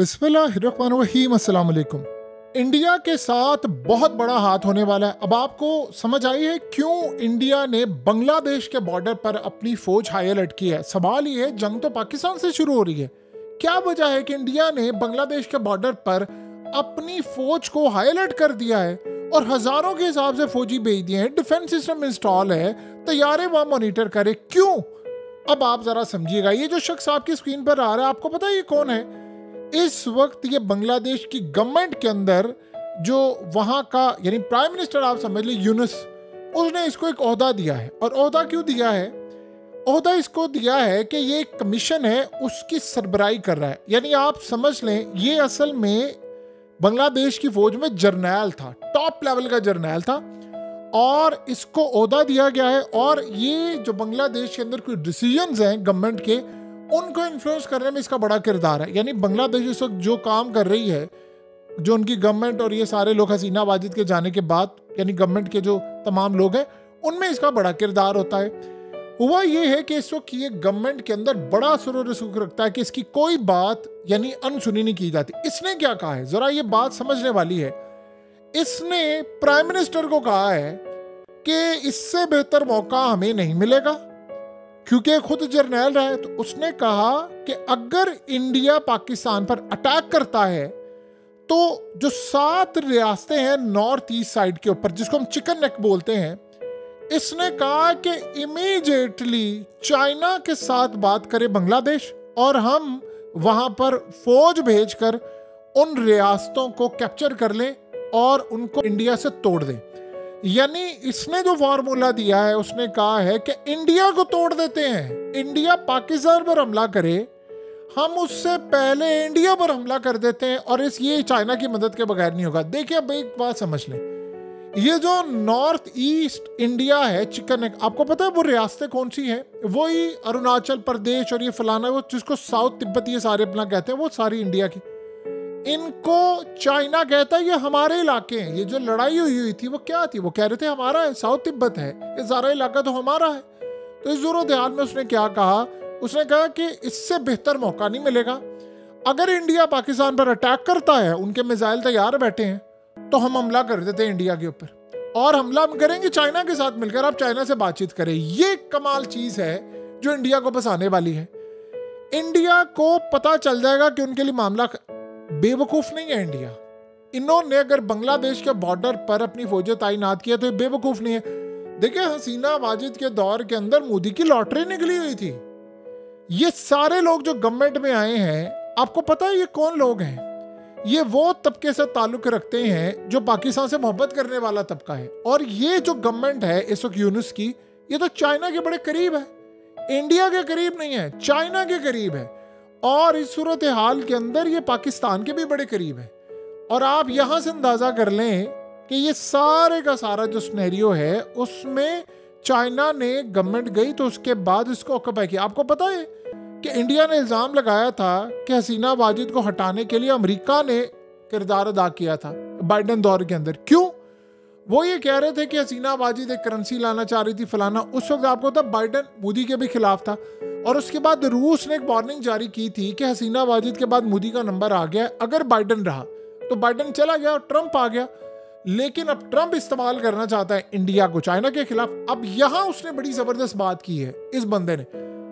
बिस्मिल्लाहिर्रहमानिर्रहीम। अस्सलाम वालेकुम। इंडिया के साथ बहुत बड़ा हाथ होने वाला है। अब आपको समझ आई है क्यों इंडिया ने बांग्लादेश के बॉर्डर पर अपनी फौज हाई अलर्ट की है। सवाल ये है, जंग तो पाकिस्तान से शुरू हो रही है, क्या वजह है कि इंडिया ने बांग्लादेश के बॉर्डर पर अपनी फौज को हाई अलर्ट कर दिया है और हजारों के हिसाब से फौजी भेज दिए हैं, डिफेंस सिस्टम इंस्टॉल है, तैयारे वहां मॉनिटर करे, क्यों? अब आप जरा समझिएगा, ये जो शख्स आपकी स्क्रीन पर आ रहा है, आपको पता है ये कौन है? इस वक्त ये बांग्लादेश की गवर्नमेंट के अंदर जो वहां का यानी प्राइम मिनिस्टर आप समझ लीजिए यूनुस, उसने इसको एक ओहदा दिया है। और ओहदा क्यों दिया है? ओहदा इसको दिया है कि ये एक कमीशन है, उसकी सरबराही कर रहा है। यानी आप समझ लें ये असल में बांग्लादेश की फौज में जर्नैल था, टॉप लेवल का जर्नैल था, और इसको ओहदा दिया गया है। और ये जो बांग्लादेश के अंदर कोई डिसीजंस हैं गवर्नमेंट के, उनको इन्फ्लुएंस करने में इसका बड़ा किरदार है। यानी बांग्लादेश इस वक्त जो काम कर रही है, जो उनकी गवर्नमेंट और ये सारे लोग हसीना वाजिद के जाने के बाद, यानी गवर्नमेंट के जो तमाम लोग हैं, उनमें इसका बड़ा किरदार होता है। हुआ ये है कि इस वक्त ये गवर्नमेंट के अंदर बड़ा सुरूर रसूख रखता है कि इसकी कोई बात यानी अनसुनी नहीं की जाती। इसने क्या कहा है, जरा ये बात समझने वाली है। इसने प्राइम मिनिस्टर को कहा है कि इससे बेहतर मौका हमें नहीं मिलेगा, क्योंकि खुद जर्नैल रहा है। तो उसने कहा कि अगर इंडिया पाकिस्तान पर अटैक करता है तो जो 7 रियासतें हैं नॉर्थ ईस्ट साइड के ऊपर, जिसको हम चिकन नेक बोलते हैं, इसने कहा कि इमीडिएटली चाइना के साथ बात करे बांग्लादेश, और हम वहां पर फौज भेजकर उन रियासतों को कैप्चर कर लें और उनको इंडिया से तोड़ दें। यानी इसने जो फार्मूला दिया है, उसने कहा है कि इंडिया को तोड़ देते हैं, इंडिया पाकिस्तान पर हमला करे, हम उससे पहले इंडिया पर हमला कर देते हैं, और ये चाइना की मदद के बगैर नहीं होगा। देखिए अब एक बात समझ लें, ये जो नॉर्थ ईस्ट इंडिया है चिकन नेक, आपको पता है वो रियासतें कौन सी हैं? वही अरुणाचल प्रदेश और ये फलाना, वो जिसको साउथ तिब्बत ये सारे अपना कहते हैं, वो सारी इंडिया की। इनको चाइना कहता है ये हमारे इलाके हैं। ये जो लड़ाई हुई थी वो क्या थी? वो कह रहे थे हमारा है, साउथ तिब्बत है, ये सारा इलाका तो हमारा है। तो इस सूरत हाल में उसने क्या कहा? उसने कहा कि इससे बेहतर मौका नहीं मिलेगा। अगर इंडिया पाकिस्तान पर अटैक करता है, उनके मिसाइल तैयार बैठे हैं, तो हम हमला कर देते हैं इंडिया के ऊपर, और हमला हम करेंगे चाइना के साथ मिलकर। आप चाइना से बातचीत करें। ये कमाल चीज है जो इंडिया को बस आने वाली है। इंडिया को पता चल जाएगा कि उनके लिए मामला बेवकूफ नहीं है इंडिया। इन्होंने अगर बांग्लादेश के बॉर्डर पर अपनी फौजें तैनात किया तो ये बेवकूफ नहीं है। देखिए हसीना वाजिद के दौर के अंदर मोदी की लॉटरी निकली हुई थी। ये सारे लोग जो गवर्नमेंट में आए हैं, आपको पता है ये कौन लोग हैं? ये वो तबके से ताल्लुक रखते हैं जो पाकिस्तान से मोहब्बत करने वाला तबका है। और ये जो गवर्नमेंट है इस वक्त यूनुस की, ये तो चाइना के बड़े करीब है, इंडिया के करीब नहीं है, चाइना के करीब है। और इस सूरत हाल के अंदर ये पाकिस्तान के भी बड़े करीब है। और आप यहां से अंदाजा कर लें कि ये सारे का सारा जो सिनेरियो है, उसमें चाइना ने गवर्नमेंट गई तो उसके बाद इसको ऑक्यूपाई किया। आपको पता है कि इंडिया ने इल्जाम लगाया था कि हसीना वाजिद को हटाने के लिए अमेरिका ने किरदार अदा किया था बाइडेन दौर के अंदर। क्यों? वो ये कह रहे थे कि हसीना वाजिद एक करेंसी लाना चाह रही थी फलाना। उस वक्त आपको पता बाइडेन मोदी के भी खिलाफ था, और उसके बाद रूस ने एक वार्निंग जारी की थी कि हसीना वाजिद के बाद मोदी का नंबर आ गया, अगर बाइडेन रहा तो बाइडेन चला गया और ट्रंप आ गया। लेकिन अब ट्रंप इस्तेमाल करना चाहता है इंडिया को चाइना के खिलाफ। अब यहां उसने बड़ी जबरदस्त बात की है इस बंदे ने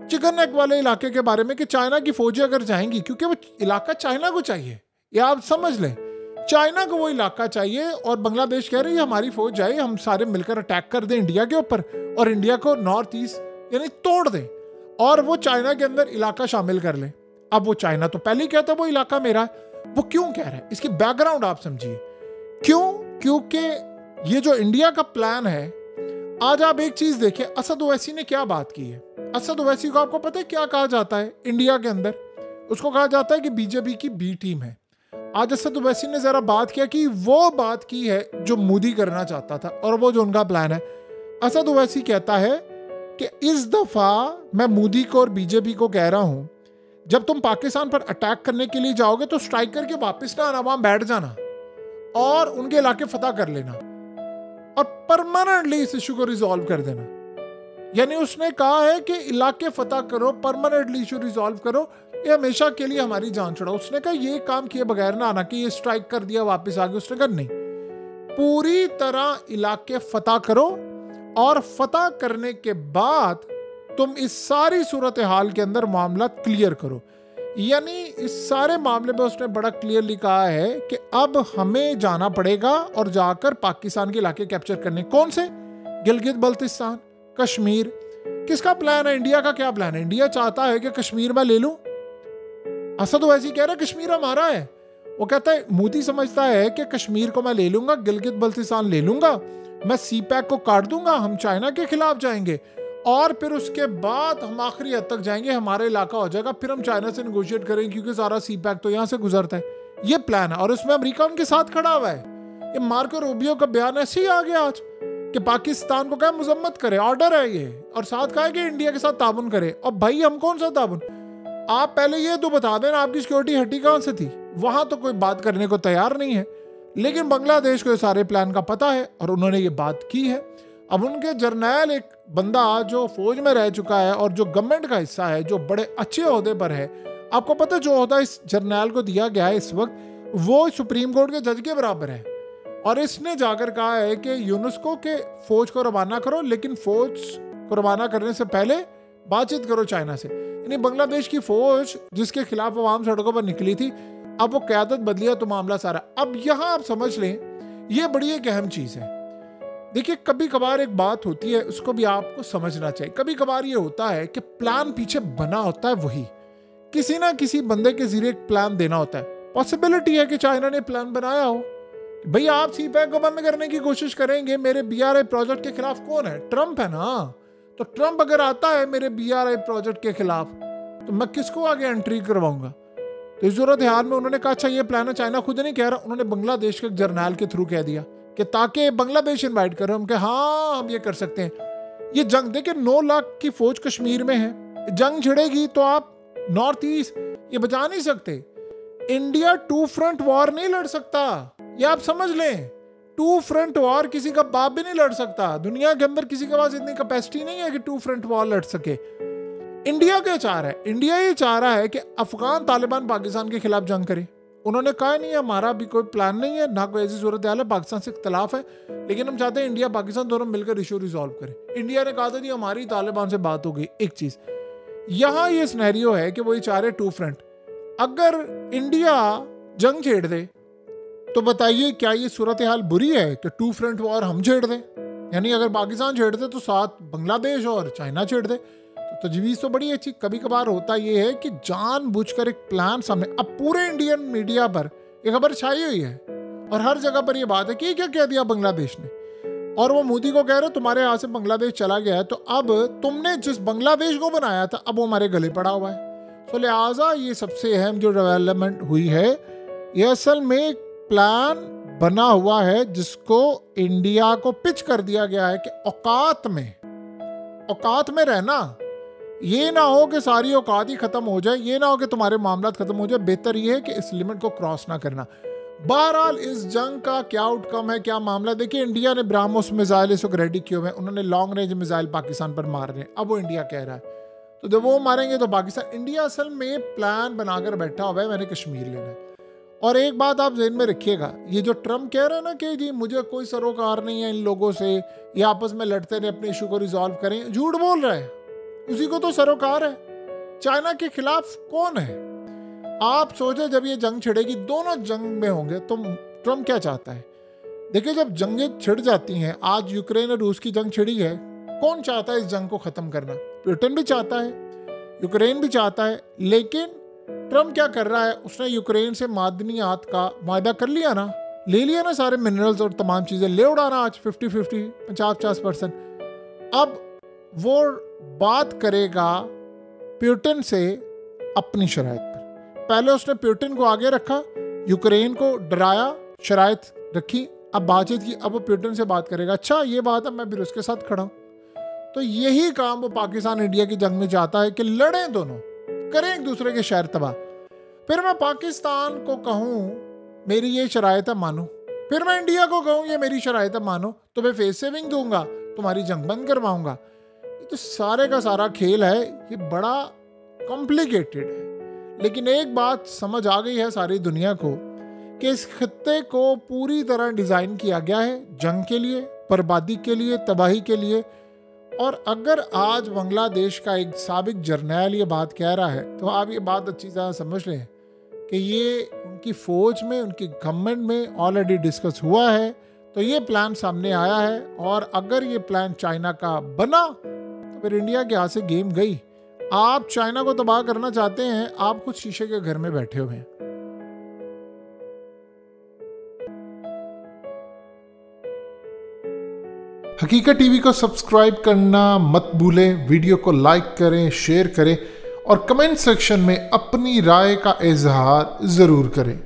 चिकन नेक वाले इलाके के बारे में, कि चाइना की फौजें अगर जाएंगी, क्योंकि वो इलाका चाइना को चाहिए, या आप समझ लें चाइना को वो इलाका चाहिए, और बांग्लादेश कह रही है हमारी फौज जाए, हम सारे मिलकर अटैक कर दें इंडिया के ऊपर और इंडिया को नॉर्थ ईस्ट यानी तोड़ दें, और वो चाइना के अंदर इलाका शामिल कर ले। अब वो चाइना तो पहले ही कहता वो इलाका मेरा है। वो क्यों कह रहा है, इसकी बैकग्राउंड आप समझिए। क्यों? क्योंकि ये जो इंडिया का प्लान है, आज आप एक चीज देखिए, असद ओवैसी ने क्या बात की है। असद ओवैसी को आपको पता है क्या कहा जाता है इंडिया के अंदर? उसको कहा जाता है कि बीजेपी की बी टीम है। आज असद ओवैसी ने जरा बात किया कि वो बात की है जो मोदी करना चाहता था, और वो जो उनका प्लान है। असद ओवैसी कहता है कि इस दफा मैं मोदी को और बीजेपी को कह रहा हूं, जब तुम पाकिस्तान पर अटैक करने के लिए जाओगे तो स्ट्राइक करके वापस ना आना, वहां बैठ जाना और उनके इलाके फतह कर लेना, और परमानेंटली इस इशू को रिजॉल्व कर देना। यानी उसने कहा है कि इलाके फतह करो, परमानेंटली इशू रिजॉल्व करो, ये हमेशा के लिए हमारी जान छुड़ा। उसने कहा ये काम किए बगैर ना आना कि ये स्ट्राइक कर दिया वापस आ गए। उसने कहा नहीं, पूरी तरह इलाके फतह करो और फतह करने के बाद तुम इस सारी सूरत हाल के अंदर मामला क्लियर करो। यानी इस सारे मामले में उसने बड़ा क्लियरली कहा है कि अब हमें जाना पड़ेगा और जाकर पाकिस्तान के इलाके कैप्चर करने। कौन से? गिलगित बल्तिस्तान, कश्मीर। किसका प्लान है? इंडिया का क्या प्लान है? इंडिया चाहता है कि कश्मीर में ले लूं। असद वैसी कह रहा है कश्मीर हमारा है। वो कहता है, मोदी समझता है कि कश्मीर को मैं ले लूंगा, गिलगित बल्तिस्तान ले लूंगा, मैं सी पैक को काट दूंगा, हम चाइना के खिलाफ जाएंगे और फिर उसके बाद हम आखिरी हद तक जाएंगे, हमारा इलाका हो जाएगा, फिर हम चाइना से नेगोशिएट करेंगे क्योंकि सारा सी पैक तो यहाँ से गुजरता है। ये प्लान है और उसमें अमेरिका उनके साथ खड़ा हुआ है। ये मार्को रूबियो का बयान ऐसे ही आ गया आज कि पाकिस्तान को क्या मजम्मत करे, ऑर्डर है ये, और साथ कहा कि इंडिया के साथ ताबुन करे। और भाई हम कौन सा ताबुन? आप पहले ये तो बता देना आपकी सिक्योरिटी हटी कहां से थी। वहां तो कोई बात करने को तैयार नहीं है, लेकिन बांग्लादेश को ये सारे प्लान का पता है और उन्होंने ये बात की है। अब उनके जर्नैल, एक बंदा जो फौज में रह चुका है और जो गवर्नमेंट का हिस्सा है, जो बड़े अच्छे ओहदे पर है, आपको पता जो ओहदा इस जर्नैल को दिया गया है इस वक्त, वो सुप्रीम कोर्ट के जज के बराबर है। और इसने जाकर कहा है कि यूनेस्को के फौज को रवाना करो, लेकिन फौज को रवाना करने से पहले बातचीत करो चाइना से। यानी बांग्लादेश की फौज जिसके खिलाफ आवाम सड़कों पर निकली थी, अब वो क्यादत बदली है तो मामला सारा। अब यहां आप समझ लें, ये बड़ी एक अहम चीज है। देखिए कभी कभार एक बात होती है, उसको भी आपको समझना चाहिए। कभी कभार ये होता है कि प्लान पीछे बना होता है, वही किसी ना किसी बंदे के जरिए एक प्लान देना होता है। पॉसिबिलिटी है कि चाइना ने प्लान बनाया हो, भाई आप सी पैक को बंद करने की कोशिश करेंगे, मेरे BRI प्रोजेक्ट के खिलाफ कौन है? ट्रंप है ना। तो ट्रंप अगर आता है मेरे BRI प्रोजेक्ट के खिलाफ, तो मैं किसको आगे एंट्री करवाऊंगा? तो इस सूरत हाल में उन्होंने कहा अच्छा ये प्लान है। चाइना खुद नहीं कह रहा, उन्होंने बांग्लादेश के जर्नैल के थ्रू कह दिया कि ताकि बांग्लादेश इनवाइट करो। हम कहे हाँ हम ये कर सकते हैं। ये जंग देखिए 9 लाख की फौज कश्मीर में है, जंग छिड़ेगी तो आप नॉर्थ ईस्ट ये बचा नहीं सकते। इंडिया 2 फ्रंट वॉर नहीं लड़ सकता, ये आप समझ लें। 2 फ्रंट वॉर किसी का बाप भी नहीं लड़ सकता। दुनिया के अंदर किसी के पास इतनी कैपेसिटी नहीं है कि 2 फ्रंट वॉर लड़ सके। इंडिया क्या चाह रहा है? इंडिया ये चाह रहा है कि अफगान तालिबान पाकिस्तान के खिलाफ जंग करे। उन्होंने कहा नहीं हमारा भी कोई प्लान नहीं है, ना कोई ऐसी सूरत हाल है, पाकिस्तान से इख्तलाफ है, लेकिन हम चाहते हैं इंडिया पाकिस्तान दोनों मिलकर इशू रिजॉल्व करे। इंडिया ने कहा था नहीं हमारी तालिबान से बात हो गई। एक चीज यहां ये सिनेरियो है कि वो ये चाह रहे 2 फ्रंट। अगर इंडिया जंग छेड़ दे तो बताइए क्या ये सूरत हाल बुरी है कि 2 फ्रंट वॉर हम छेड़ दें? यानी अगर पाकिस्तान छेड़ दे तो साथ बांग्लादेश और चाइना छेड़ दे, तो तजवीज़ तो बड़ी अच्छी। कभी कभार होता ये है कि जानबूझकर एक प्लान सामने, अब पूरे इंडियन मीडिया पर ये खबर छाई हुई है और हर जगह पर ये बात है कि क्या कह दिया बांग्लादेश ने, और वो मोदी को कह रहे तुम्हारे यहाँ से बांग्लादेश चला गया है, तो अब तुमने जिस बांग्लादेश को बनाया था अब वो हमारे गले पड़ा हुआ है। तो लिहाजा ये सबसे अहम जो डेवलपमेंट हुई है, ये असल में एक प्लान बना हुआ है जिसको इंडिया को पिच कर दिया गया है कि औकात में रहना। ये ना हो कि सारी औकात ही खत्म हो जाए, ये ना हो कि तुम्हारे मामला खत्म हो जाए। बेहतर ये है कि इस लिमिट को क्रॉस ना करना। बहरहाल इस जंग का क्या आउटकम है, क्या मामला, देखिए इंडिया ने ब्राह्मोस मिसाइल इस वक्त रेडी किए हुए हैं, उन्होंने लॉन्ग रेंज मिसाइल पाकिस्तान पर मार रहे हैं। अब वो इंडिया कह रहा है, तो जब वो मारेंगे तो पाकिस्तान, इंडिया असल में प्लान बनाकर बैठा हुआ है मैंने कश्मीर लेना है। और एक बात आप ज़हन में रखिएगा, ये जो ट्रम्प कह रहा है ना कि जी मुझे कोई सरोकार नहीं है इन लोगों से, ये आपस में लड़ते रहे अपने इशू को रिजॉल्व करें, झूठ बोल रहा है। उसी को तो सरोकार है। चाइना के खिलाफ कौन है? आप सोचो जब ये जंग छिड़ेगी, दोनों जंग में होंगे, तो ट्रम्प क्या चाहता है? देखिए जब जंगें छिड़ जाती हैं, आज यूक्रेन और रूस की जंग छिड़ी है, कौन चाहता है इस जंग को खत्म करना? ब्रिटेन भी चाहता है, यूक्रेन भी चाहता है, लेकिन ट्रम्प क्या कर रहा है? उसने यूक्रेन से मादनियात का वायदा कर लिया ना, ले लिया ना, सारे मिनरल्स और तमाम चीजें ले उड़ाना आज 50-50 50-50%। अब वो बात करेगा पुतिन से अपनी शराइत पर। पहले उसने पुतिन को आगे रखा, यूक्रेन को डराया, शराइत रखी, अब बातचीत की, अब वो पुतिन से बात करेगा। अच्छा ये बात है, मैं फिर उसके साथ खड़ा हूं। तो यही काम वो पाकिस्तान इंडिया की जंग में चाहता है कि लड़ें दोनों, करें एक दूसरे के शहर तबाह। फिर मैं पाकिस्तान को कहूं मेरी ये शराइत है मानो, फिर मैं इंडिया को कहूं ये मेरी शराइत है मानो, तो मैं फेस सेविंग दूंगा, तुम्हारी जंग बंद करवाऊंगा। ये तो सारे का सारा खेल है, ये बड़ा कॉम्प्लिकेटेड है। लेकिन एक बात समझ आ गई है सारी दुनिया को कि इस खित्ते को पूरी तरह डिज़ाइन किया गया है जंग के लिए, बर्बादी के लिए, तबाही के लिए। और अगर आज बांग्लादेश का एक साबिक जर्नैल ये बात कह रहा है तो आप ये बात अच्छी तरह समझ लें कि ये उनकी फ़ौज में, उनकी गवर्नमेंट में ऑलरेडी डिस्कस हुआ है। तो ये प्लान सामने आया है और अगर ये प्लान चाइना का बना तो फिर इंडिया के हाथ से गेम गई। आप चाइना को तबाह करना चाहते हैं, आप खुद शीशे के घर में बैठे हुए हैं। हकीकत टीवी को सब्सक्राइब करना मत भूलें, वीडियो को लाइक करें, शेयर करें और कमेंट सेक्शन में अपनी राय का इजहार ज़रूर करें।